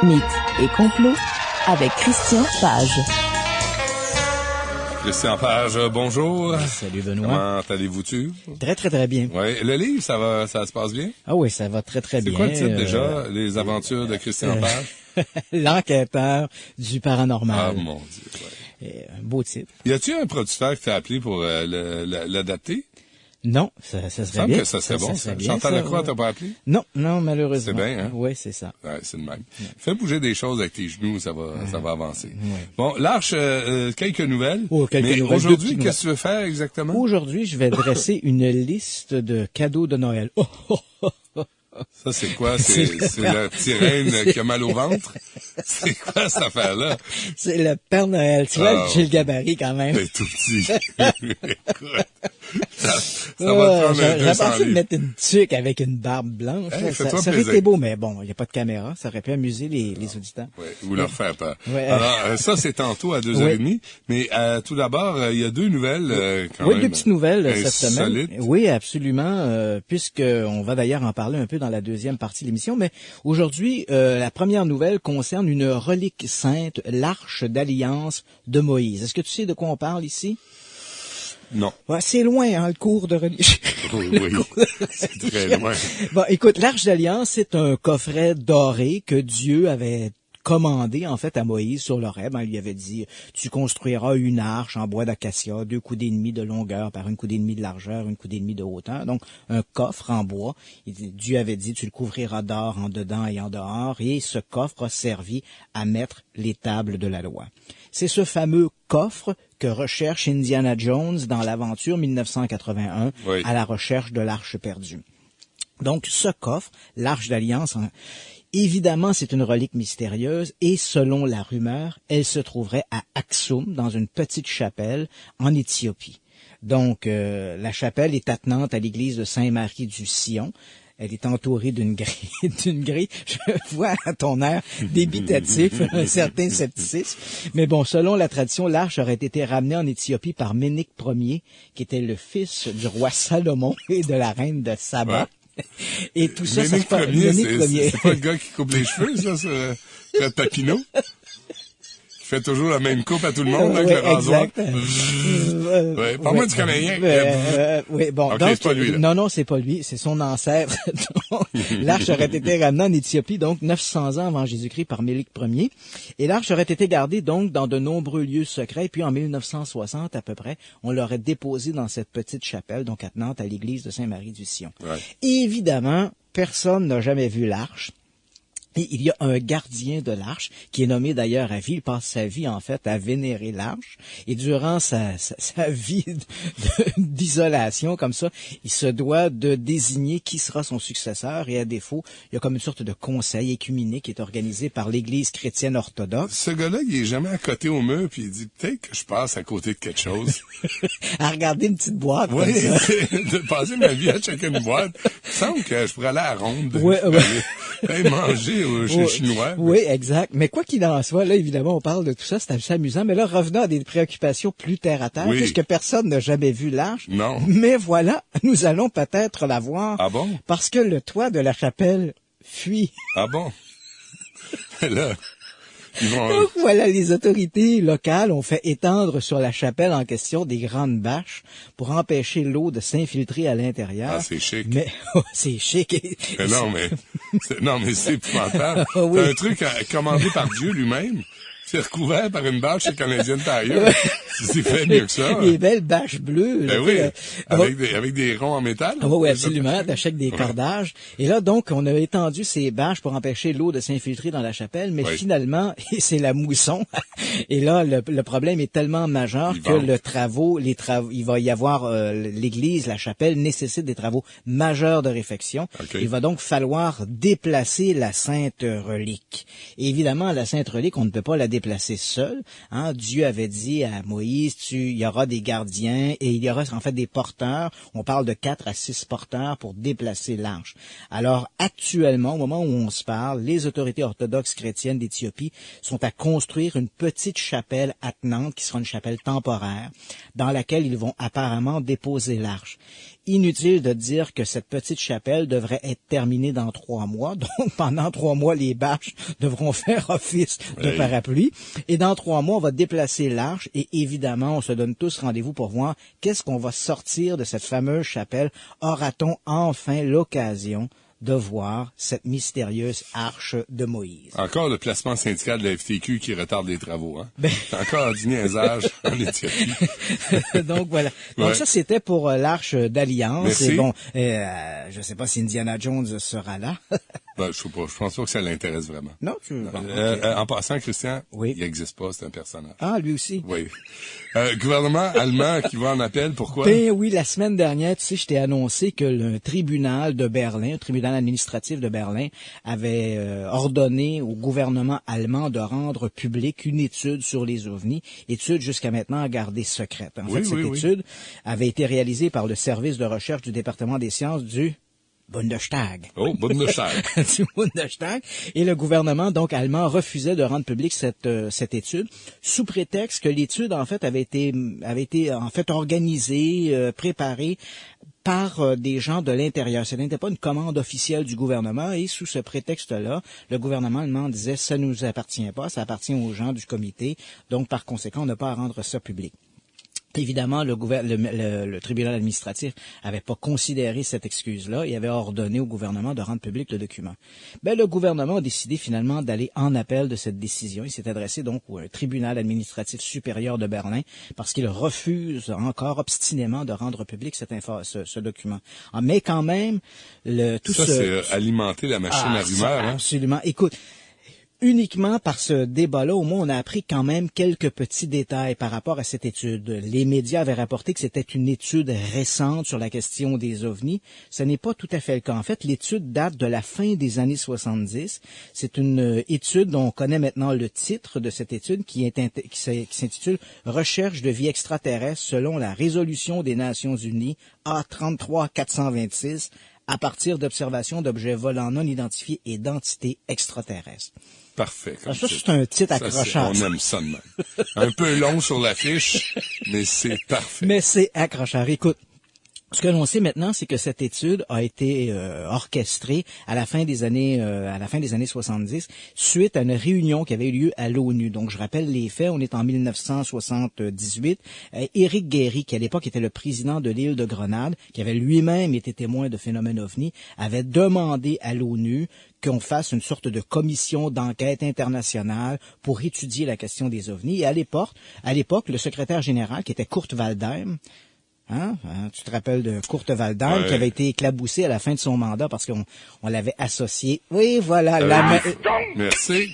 Mythes et complots avec Christian Page. Christian Page, bonjour. Salut Benoît. Comment allez-vous-tu? Très, très, très bien. Oui. Le livre, ça se passe bien? Ah oui, ça va très, très bien. C'est quoi le titre déjà? Les aventures de Christian Page? L'enquêteur du paranormal. Ah, mon Dieu, ouais. Un beau titre. Y a-tu un producteur qui t'a appelé pour l'adapter? Non, ça serait semble bien. Que ça serait bon. Ça serait bien, Chantal ça, Lacroix ouais. t'a pas appelé? Non, malheureusement. C'est bien, hein? Oui, c'est ça. Ouais, c'est le même. Fais bouger des choses avec tes genoux, ça va avancer. Ouais. Bon, l'Arche, quelques nouvelles. Quelques mais nouvelles. Aujourd'hui, qu'est-ce que tu veux faire exactement? Aujourd'hui, je vais dresser une liste de cadeaux de Noël. Ça, c'est quoi? C'est la petite reine qui a mal au ventre? C'est quoi cette affaire-là? C'est le Père Noël. Tu vois, j'ai le gabarit quand même. C'est tout petit. Écoute, ça va te prendre un 200 J'aurais pensé de livres. mettre une tuque avec une barbe blanche. Hey, là. fais-toi Ça aurait plaisir. été beau, mais bon, il n'y a pas de caméra. Ça aurait pu amuser les auditeurs. Ouais, ou leur faire peur. Ouais. Alors, ça, c'est tantôt à 2h30. Mais tout d'abord, il y a deux nouvelles quand même. Deux petites nouvelles cette semaine. insolites. Oui, absolument, puisqu'on va d'ailleurs en parler un peu dans la deuxième partie de l'émission. Mais aujourd'hui, la première nouvelle concerne une relique sainte, l'Arche d'Alliance de Moïse. Est-ce que tu sais de quoi on parle ici? Non. Ouais, c'est loin, hein, le cours de religion. Oui, c'est très loin. Bon, écoute, l'Arche d'Alliance, c'est un coffret doré que Dieu avait commandé, en fait, à Moïse sur l'Horeb. Il lui avait dit, tu construiras une arche en bois d'acacia, 2 coudées et demie de longueur par 1 coudée et demie de largeur, 1 coudée et demie de hauteur. Donc, un coffre en bois. Dieu avait dit, tu le couvriras d'or en dedans et en dehors. Et ce coffre a servi à mettre les tables de la loi. C'est ce fameux coffre que recherche Indiana Jones dans l'aventure 1981 Oui. à la recherche de l'arche perdue. Donc, ce coffre, l'Arche d'Alliance, évidemment, c'est une relique mystérieuse et, selon la rumeur, elle se trouverait à Aksum, dans une petite chapelle en Éthiopie. Donc, la chapelle est attenante à l'église de Saint-Marie du Sion. Elle est entourée d'une grille. Je vois à ton air débitatif un certain scepticisme. Mais bon, selon la tradition, l'arche aurait été ramenée en Éthiopie par Ménique Ier, qui était le fils du roi Salomon et de la reine de Saba. Ouais. Et tout ça, Ménique ça se passe. Ier, Ménique Ier. c'est pas le gars qui coupe les cheveux, ça, c'est Papineau? Qui fait toujours la même coupe à tout le monde avec le rasoir. Exact. Ouais, parle-moi du Canadien. Oui, bon, Ok, donc, c'est pas lui, là. non, c'est pas lui, c'est son ancêtre. Donc, l'arche aurait été ramenée en Éthiopie, donc 900 ans avant Jésus-Christ par Ménique Ier. Et l'arche aurait été gardée donc dans de nombreux lieux secrets. Puis en 1960 à peu près, on l'aurait déposée dans cette petite chapelle, donc attenante à l'église de Saint-Marie du Sion. Ouais. Évidemment, personne n'a jamais vu l'arche. Et il y a un gardien de l'arche qui est nommé d'ailleurs à vie. Il passe sa vie, en fait, à vénérer l'arche. Et durant sa vie d'isolation, comme ça, il se doit de désigner qui sera son successeur. Et à défaut, il y a comme une sorte de conseil écuménique qui est organisé par l'Église chrétienne orthodoxe. Ce gars-là, il est jamais à côté au mur, puis il dit, peut-être que je passe à côté de quelque chose. À regarder une petite boîte. Oui, comme ça. de passer ma vie à checker une boîte. Il me semble que je pourrais aller à la ronde. Ouais. Aller manger chez les Chinois. Oui, exact. Mais quoi qu'il en soit, là, évidemment, on parle de tout ça, c'est assez amusant. Mais là, revenons à des préoccupations plus terre à terre, Oui. puisque personne n'a jamais vu l'arche. Non. Mais voilà, nous allons peut-être la voir. Ah bon? Parce que le toit de la chapelle fuit. Ah bon? Là, ils vont... Donc voilà, les autorités locales ont fait étendre sur la chapelle en question des grandes bâches pour empêcher l'eau de s'infiltrer à l'intérieur. Ah, c'est chic. Mais c'est chic. Mais non, mais c'est épouvantable. Ah oui. C'est un truc commandé par Dieu lui-même. C'est recouvert par une bâche canadienne tailleuse. C'est fait mieux que ça. Les belles bâches bleues. Ben là, oui, donc, avec des ronds en métal. Ah oui, absolument, t'achètes des cordages. Et là, donc, on a étendu ces bâches pour empêcher l'eau de s'infiltrer dans la chapelle, mais Oui. finalement, c'est la mousson. Et là, le problème est tellement majeur Ils que vendent. il va y avoir l'église, la chapelle nécessite des travaux majeurs de réfection. OK. Il va donc falloir déplacer la sainte relique. Et évidemment, la sainte relique, on ne peut pas la déplacer seule. Hein. Dieu avait dit à Moïse, il y aura des gardiens et il y aura en fait des porteurs. On parle de 4 à 6 porteurs pour déplacer l'arche. Alors actuellement, au moment où on se parle, les autorités orthodoxes chrétiennes d'Éthiopie sont à construire une petite chapelle attenante qui sera une chapelle temporaire dans laquelle ils vont apparemment déposer l'arche. Inutile de dire que cette petite chapelle devrait être terminée dans 3 mois. Donc, pendant 3 mois, les bâches devront faire office de parapluie. Et dans 3 mois, on va déplacer l'arche et évidemment, on se donne tous rendez-vous pour voir qu'est-ce qu'on va sortir de cette fameuse chapelle. Aura-t-on enfin l'occasion de voir cette mystérieuse arche de Moïse. Encore le placement syndical de la FTQ qui retarde les travaux, hein? C'est encore du niaisage en Éthiopie. Donc voilà. Donc ça, c'était pour l'Arche d'Alliance. Merci. Et bon, je sais pas si Indiana Jones sera là. Ben, je sais pas. Je pense pas que ça l'intéresse vraiment. Non, En passant, Christian, oui. Il n'existe pas, c'est un personnage. Ah, lui aussi. Oui. Gouvernement allemand qui va en appel, pourquoi? Ben oui, la semaine dernière, tu sais, je t'ai annoncé que le tribunal de Berlin, le tribunal administratif de Berlin, avait ordonné au gouvernement allemand de rendre publique une étude sur les ovnis, étude jusqu'à maintenant gardée secrète. En fait, cette étude avait été réalisée par le service de recherche du département des sciences du Bundestag. Oh, Bundestag. Du Bundestag. Et le gouvernement, donc, allemand, refusait de rendre publique cette étude, sous prétexte que l'étude, en fait, avait été en fait, organisée, préparée par des gens de l'intérieur. Ce n'était pas une commande officielle du gouvernement et sous ce prétexte-là, le gouvernement allemand disait ça nous appartient pas, ça appartient aux gens du comité, donc par conséquent, on n'a pas à rendre ça public. Évidemment, le tribunal administratif avait pas considéré cette excuse-là et avait ordonné au gouvernement de rendre public le document. Ben, le gouvernement a décidé finalement d'aller en appel de cette décision. Il s'est adressé donc au tribunal administratif supérieur de Berlin parce qu'il refuse encore obstinément de rendre public ce document. Mais quand même, c'est alimenter la machine à rumeurs. Hein? Absolument. Écoute, uniquement par ce débat-là, au moins, on a appris quand même quelques petits détails par rapport à cette étude. Les médias avaient rapporté que c'était une étude récente sur la question des ovnis. Ce n'est pas tout à fait le cas. En fait, l'étude date de la fin des années 70. C'est une étude dont on connaît maintenant le titre de cette étude qui s'intitule « Recherche de vie extraterrestre selon la résolution des Nations Unies A33-426 à partir d'observations d'objets volants non identifiés et d'entités extraterrestres ». Parfait. Ça, c'est un titre accrocheur. On aime ça de même. Un peu long sur l'affiche, mais c'est parfait. Mais c'est accrocheur. Écoute, ce que l'on sait maintenant, c'est que cette étude a été orchestrée à la fin des années 70 suite à une réunion qui avait eu lieu à l'ONU. Donc, je rappelle les faits. On est en 1978. Éric Guéry, qui à l'époque était le président de l'île de Grenade, qui avait lui-même été témoin de phénomènes ovnis, avait demandé à l'ONU qu'on fasse une sorte de commission d'enquête internationale pour étudier la question des ovnis. Et à l'époque, le secrétaire général, qui était Kurt Waldheim, tu te rappelles de Kurt Waldheim qui avait été éclaboussé à la fin de son mandat parce qu'on l'avait associé. Oui, voilà. Merci.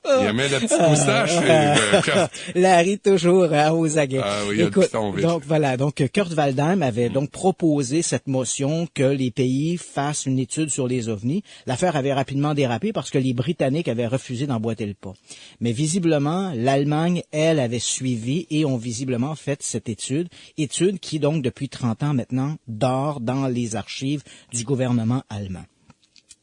Il aimait la petite moustache. Larry toujours aux aguets. Ah oui, écoute, donc Kurt Waldheim avait donc proposé cette motion que les pays fassent une étude sur les ovnis. L'affaire avait rapidement dérapé parce que les Britanniques avaient refusé d'emboîter le pas. Mais visiblement, l'Allemagne, elle, avait suivi et ont visiblement fait cette étude qui donc depuis 30 ans maintenant dort dans les archives du gouvernement allemand.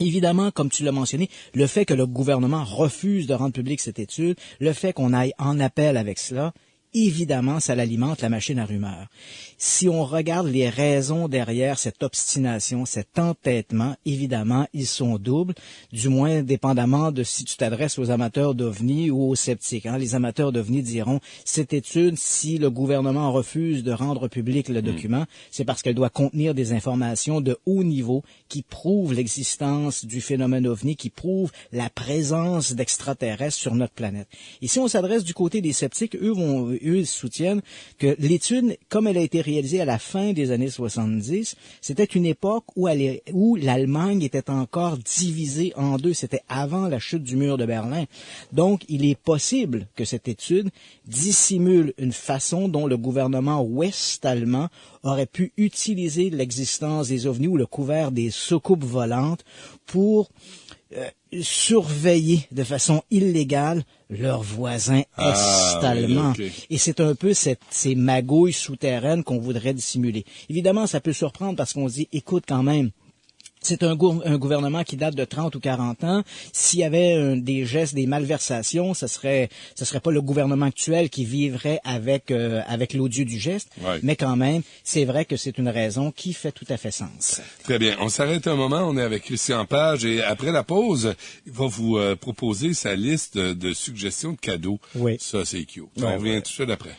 Évidemment, comme tu l'as mentionné, le fait que le gouvernement refuse de rendre publique cette étude, le fait qu'on aille en appel avec cela, évidemment, ça l'alimente la machine à rumeurs. Si on regarde les raisons derrière cette obstination, cet entêtement, évidemment, ils sont doubles, du moins dépendamment de si tu t'adresses aux amateurs d'ovnis ou aux sceptiques. Les amateurs d'ovnis diront, cette étude, si le gouvernement refuse de rendre public le document, c'est parce qu'elle doit contenir des informations de haut niveau qui prouvent l'existence du phénomène ovni, qui prouvent la présence d'extraterrestres sur notre planète. Et si on s'adresse du côté des sceptiques, eux, ils soutiennent que l'étude, comme elle a été réalisée à la fin des années 70, c'était une époque où l'Allemagne était encore divisée en deux. C'était avant la chute du mur de Berlin. Donc, il est possible que cette étude dissimule une façon dont le gouvernement ouest-allemand aurait pu utiliser l'existence des ovnis ou le couvert des soucoupes volantes pour surveiller de façon illégale leurs voisins est-allemands. Oui, okay. Et c'est un peu ces magouilles souterraines qu'on voudrait dissimuler. Évidemment, ça peut surprendre parce qu'on se dit, écoute quand même, C'est un gouvernement qui date de 30 ou 40 ans. S'il y avait des gestes, des malversations, ce serait pas le gouvernement actuel qui vivrait avec l'odieux du geste. Ouais. Mais quand même, c'est vrai que c'est une raison qui fait tout à fait sens. Très bien. On s'arrête un moment. On est avec Christian Page et après la pause, il va vous proposer sa liste de suggestions de cadeaux. Oui. Ça, c'est cute. Ouais, On revient tout de suite après.